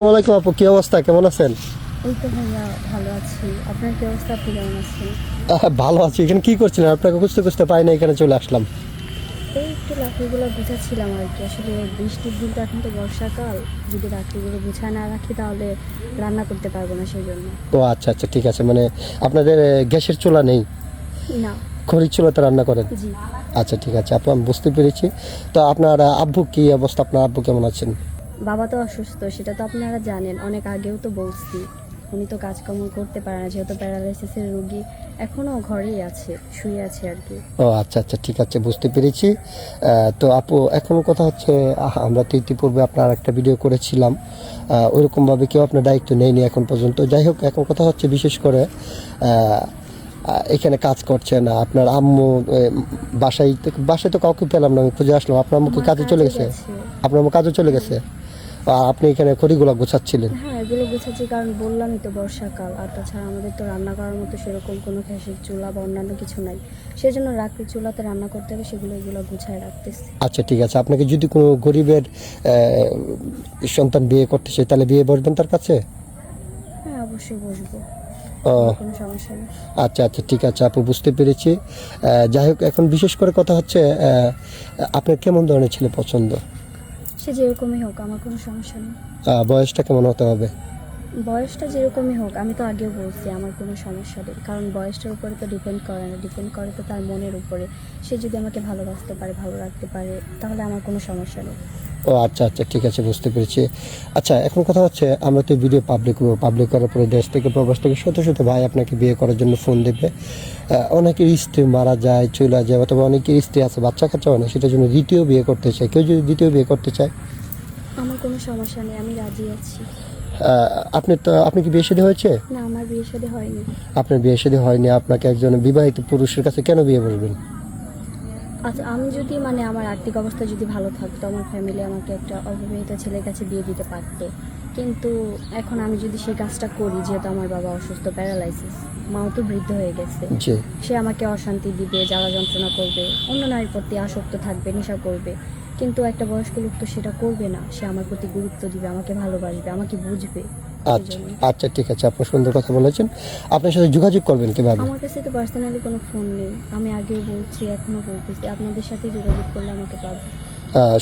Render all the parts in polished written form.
ওয়ালাইকুম আপু, কি অবস্থা, কেমন আছেন? এই তো ভাইয়া ভালো আছি। আপনার কি অবস্থা? আপনি কেমন আছেন? ভালো আছি। এখানে কি করছিলেন? আপনাকে খুঁজতে খুঁজতে পাই না, এখানে চলে আসলাম। এই একটু লাকড়িগুলো গুছাচ্ছিলাম আর কি। আসলে বৃষ্টির দিন তো, এখন তো বর্ষাকাল। যদি লাকড়িগুলো গুছায় না রাখি তাহলে রান্না করতে পারবো না, সেই জন্য। ও আচ্ছা আচ্ছা, ঠিক আছে। মানে আপনাদের গ্যাসের চুলা নেই, না। খড়ির চুলাতে রান্না করেন? জি। আচ্ছা ঠিক আছে আপু, আমি বুঝতে পেরেছি। তো আপনার আব্বু কি অবস্থা? আপনার আব্বু কেমন আছেন? বাবা তো অসুস্থ, সেটা তো আপনারা জানেন, অনেক আগেও তো বলছি। উনি তো কাজকর্ম করতে পারে না, যেহেতু প্যারালাইসিসের রোগী। এখনও ঘরেই আছে, শুয়ে আছে আর কি। ও আচ্ছা আচ্ছা, ঠিক আছে, বুঝতে পেরেছি। তো আপু, এখন কথা হচ্ছে, আমরা তো ইতিপূর্বে আপনার একটা ভিডিও করেছিলাম, ওইরকমভাবে কেউ আপনার দায়িত্ব নেয়নি এখন পর্যন্ত। যাই হোক, এখন কথা হচ্ছে বিশেষ করে এখানে কাজ করছে না আপনার আম্মু। বাসায় তো কাউকে পেলাম না, আমি খুঁজে আসলাম। আপনার আম্মু কি কাজে চলে গেছে? আপনার আম্মু কাজে চলে গেছে, আর আপনি এখানে খড়িগুলো গোছাচ্ছিলেন? হ্যাঁ, এগুলো গুছাচ্ছি, কারণ বললামই তো বর্ষাকাল। আর তাছাড়া আমাদের তো রান্না করার মতো সেরকম কোনো গ্যাসের চুলা বা অন্যান্য কিছু নাই। সেই জন্য রাত্রি চুলাতে রান্না করতে হবে, এগুলো গুছায় রাখতেছি। আচ্ছা ঠিক আছে। আপনাকে যদি কোনো গরিবের সন্তান বিয়ে করতে চায়, তাহলে বিয়ে বসবেন তার কাছে? হ্যাঁ, অবশ্যই বসবো। ও কোনো সমস্যা নেই। আচ্ছা আচ্ছা, ঠিক আছে আপু, বুঝতে পেরেছি। যাই হোক, এখন বিশেষ করে কথা হচ্ছে, আপনার কেমন ধরনের ছেলে পছন্দ? সে যেরকমই হোক, আমার কোনো সমস্যা নেই। বয়সটা কেমন হতে হবে? বয়সটা যেরকমই হোক, আমি তো আগেও বলছি আমার কোনো সমস্যা নেই। কারণ বয়সটার উপরে তো ডিপেন্ড করে না, ডিপেন্ড করে তো তার মনের উপরে। সে যদি আমাকে ভালোবাসতে পারে, ভালো রাখতে পারে, তাহলে আমার কোনো সমস্যা নেই। ও আচ্ছা আচ্ছা, ঠিক আছে, বুঝতে পেরেছি। আচ্ছা, এখন কথা হচ্ছে, আমরা তো ভিডিও পাবলিক করবো, পাবলিক করার পরে দেশ থেকে প্রবাস থেকে শত শত ভাই আপনাকে বিয়ে করার জন্য ফোন দেবে। অনেকের স্ত্রী মারা যায়, চলে যায়, অথবা অনেকের স্ত্রী আছে, বাচ্চা কাচ্চা হয় না, সেটার জন্য দ্বিতীয় বিয়ে করতে চায়। কেউ যদি দ্বিতীয় বিয়ে করতে চায়, আমার কোনো সমস্যা নেই, আমি রাজি আছি। আপনি কি বিয়ে শাদী হয়েছে? না, আমার বিয়ে শাদী হয়নি। আপনার বিয়ে শাদী হয়নি, আপনাকে একজন বিবাহিত পুরুষের কাছে কেন বিয়ে বসবেন? আচ্ছা, আমি যদি আমার আর্থিক অবস্থা যদি ভালো থাকতো, আমার ফ্যামিলি আমাকে একটা অবিবাহিত ছেলের কাছে বিয়ে দিতে পারতো। কিন্তু এখন আমি যদি সেই কাজটা করি, যেহেতু আমার বাবা অসুস্থ, প্যারালাইসিস, মাও তো বৃদ্ধ হয়ে গেছে, জি। সে আমাকে অশান্তি দিবে, জ্বালা যন্ত্রণা করবে, অন্য নারীর প্রতি আসক্ত থাকবে, নেশা করবে। কিন্তু একটা বয়স্ক লোক তো সেটা করবে না। সে আমার প্রতি গুরুত্ব দিবে, আমাকে ভালোবাসবে, আমাকে বুঝবে। আচ্ছা আচ্ছা, ঠিক আছে, আপনি সুন্দর কথা বলেছেন। আপনার সাথে যোগাযোগ করবেন কিভাবে? আমার কাছে তো পার্সোনালি কোনো ফোন নেই। আমি আগেও বলছি, এখনও বলতেছি, আপনাদের সাথে যোগাযোগ করলে আমাকে পাবে।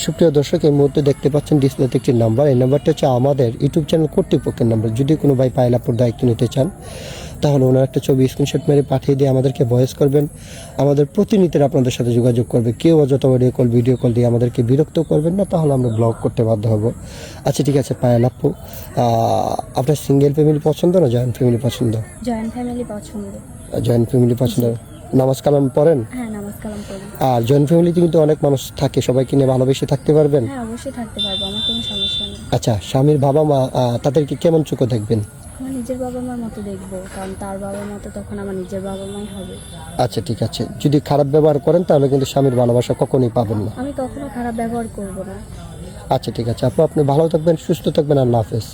সুপ্রিয় দর্শক, এই মুহূর্তে দেখতে পাচ্ছেন ডিসপ্লেতে একটি নাম্বার। এই নাম্বারটা হচ্ছে আমাদের ইউটিউব চ্যানেল কর্তৃপক্ষের নাম্বার। যদি কোনো ভাই পায়লাপুর দায়িত্ব নিতে চান, তাহলে ওনার একটা ছবি স্ক্রিনশট মেরে পাঠিয়ে দিয়ে আমাদেরকে ভয়েস করবেন। আমাদের প্রতিনিধিরা আপনাদের সাথে যোগাযোগ করবে। কেউ অযথা অডিও কল, ভিডিও কল দিয়ে আমাদেরকে বিরক্ত করবেন না, তাহলে আমরা ব্লগ করতে বাধ্য হব। আচ্ছা ঠিক আছে পায়লাপু, আপনার সিঙ্গেল ফ্যামিলি পছন্দ না জয়েন্ট ফ্যামিলি পছন্দ? জয়েন্ট ফ্যামিলি পছন্দ। জয়েন্ট ফ্যামিলি পছন্দ। নামাজ কালাম পড়েন? হ্যাঁ, নামাজ কালাম করি। আর জয়েন্ট ফ্যামিলিতে কিন্তু অনেক মানুষ থাকে, সবাইকে নিয়ে ভালোবেসে থাকতে পারবেন? হ্যাঁ, অবশ্যই থাকতে পারবো, আমার কোনো সমস্যা নেই। আচ্ছা, স্বামীর বাবা মা, তাদেরকে কেমন চোখে দেখবেন? আমার নিজের বাবা মার মতো দেখবো, কারণ তার বাবা মা তো তখন আমার নিজের বাবা মাই হবে। আচ্ছা ঠিক আছে, যদি খারাপ ব্যবহার করেন তাহলে কিন্তু স্বামীর ভালোবাসা কখনোই পাবেন না। আমি কখনো খারাপ ব্যবহার করব না। আচ্ছা ঠিক আছে আপু, আপনি ভালো থাকবেন, সুস্থ থাকবেন, আল্লাহ হাফেজ।